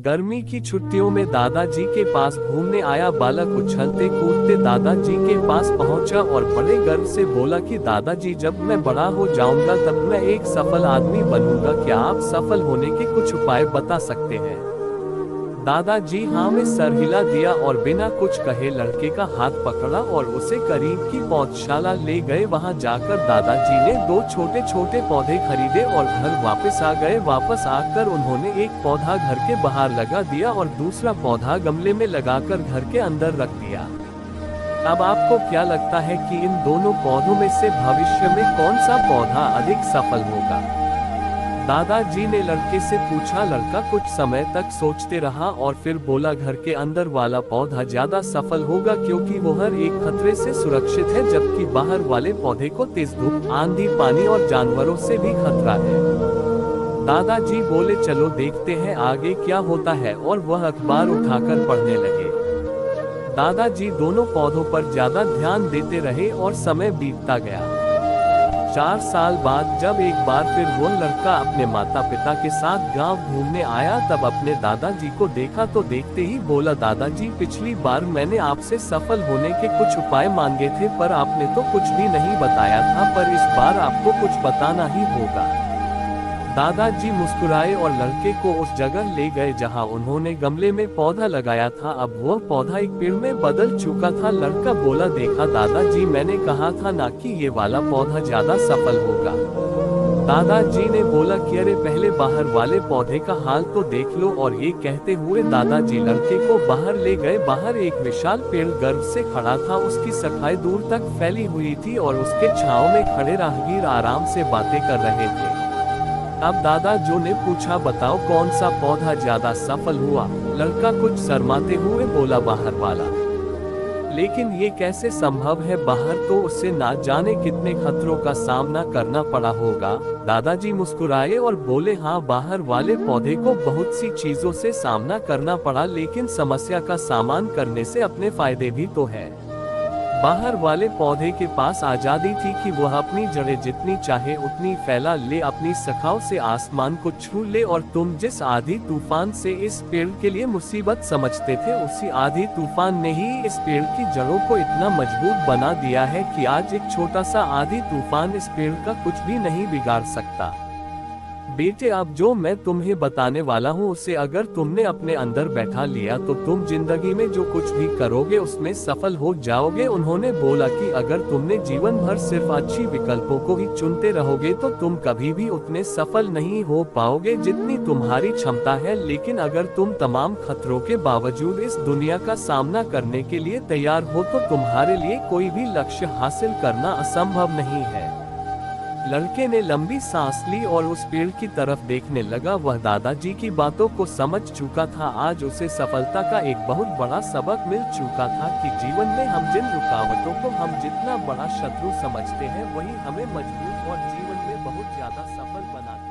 गर्मी की छुट्टियों में दादाजी के पास घूमने आया बालक उछलते कूदते दादाजी के पास पहुंचा और बड़े गर्व से बोला कि दादाजी, जब मैं बड़ा हो जाऊंगा तब मैं एक सफल आदमी बनूंगा। क्या आप सफल होने के कुछ उपाय बता सकते हैं? दादाजी हाँ में सर हिला दिया और बिना कुछ कहे लड़के का हाथ पकड़ा और उसे करीब की पौधशाला ले गए। वहां जाकर दादाजी ने 2 छोटे छोटे पौधे खरीदे और घर वापस आ गए। वापस आकर उन्होंने एक पौधा घर के बाहर लगा दिया और दूसरा पौधा गमले में लगाकर घर के अंदर रख दिया। अब आपको क्या लगता है कि इन दोनों पौधों में से भविष्य में कौन सा पौधा अधिक सफल होगा? दादाजी ने लड़के से पूछा। लड़का कुछ समय तक सोचते रहा और फिर बोला, घर के अंदर वाला पौधा ज्यादा सफल होगा क्योंकि वो हर एक खतरे से सुरक्षित है, जबकि बाहर वाले पौधे को तेज धूप, आंधी, पानी और जानवरों से भी खतरा है। दादाजी बोले, चलो देखते हैं आगे क्या होता है, और वह अखबार उठाकर पढ़ने लगे। दादाजी दोनों पौधों पर ज्यादा ध्यान देते रहे और समय बीतता गया। 4 साल बाद जब एक बार फिर वो लड़का अपने माता पिता के साथ गांव घूमने आया, तब अपने दादाजी को देखा तो देखते ही बोला, दादाजी, पिछली बार मैंने आपसे सफल होने के कुछ उपाय मांगे थे पर आपने तो कुछ भी नहीं बताया था, पर इस बार आपको कुछ बताना ही होगा। दादाजी मुस्कुराए और लड़के को उस जगह ले गए जहां उन्होंने गमले में पौधा लगाया था। अब वह पौधा एक पेड़ में बदल चुका था। लड़का बोला, देखा दादाजी, मैंने कहा था ना कि ये वाला पौधा ज्यादा सफल होगा। दादाजी ने बोला कि अरे पहले बाहर वाले पौधे का हाल तो देख लो, और ये कहते हुए दादाजी लड़के को बाहर ले गए। बाहर एक विशाल पेड़ गर्व से खड़ा था, उसकी शाखाएं दूर तक फैली हुई थी और उसके छांव में खड़े राहगीर आराम से बातें कर रहे थे। अब दादाजी ने पूछा, बताओ कौन सा पौधा ज्यादा सफल हुआ? लड़का कुछ शर्माते हुए बोला, बाहर वाला। लेकिन ये कैसे संभव है? बाहर तो उसे ना जाने कितने खतरों का सामना करना पड़ा होगा। दादाजी मुस्कुराए और बोले, हाँ, बाहर वाले पौधे को बहुत सी चीजों से सामना करना पड़ा, लेकिन समस्या का सामना करने से अपने फायदे भी तो है। बाहर वाले पौधे के पास आजादी थी कि वह अपनी जड़ें जितनी चाहे उतनी फैला ले, अपनी शाखाओं से आसमान को छू ले, और तुम जिस आंधी तूफान से इस पेड़ के लिए मुसीबत समझते थे, उसी आंधी तूफान ने ही इस पेड़ की जड़ों को इतना मजबूत बना दिया है कि आज एक छोटा सा आंधी तूफान इस पेड़ का कुछ भी नहीं बिगाड़ सकता। बेटे, अब जो मैं तुम्हें बताने वाला हूँ उसे अगर तुमने अपने अंदर बैठा लिया तो तुम जिंदगी में जो कुछ भी करोगे उसमें सफल हो जाओगे। उन्होंने बोला कि अगर तुमने जीवन भर सिर्फ अच्छी विकल्पों को ही चुनते रहोगे तो तुम कभी भी उतने सफल नहीं हो पाओगे जितनी तुम्हारी क्षमता है। लेकिन अगर तुम तमाम खतरों के बावजूद इस दुनिया का सामना करने के लिए तैयार हो तो तुम्हारे लिए कोई भी लक्ष्य हासिल करना असंभव नहीं है। लड़के ने लंबी सांस ली और उस पेड़ की तरफ देखने लगा। वह दादाजी की बातों को समझ चुका था। आज उसे सफलता का एक बहुत बड़ा सबक मिल चुका था कि जीवन में हम जिन रुकावटों को हम जितना बड़ा शत्रु समझते हैं वही हमें मजबूत और जीवन में बहुत ज्यादा सफल बनाते हैं।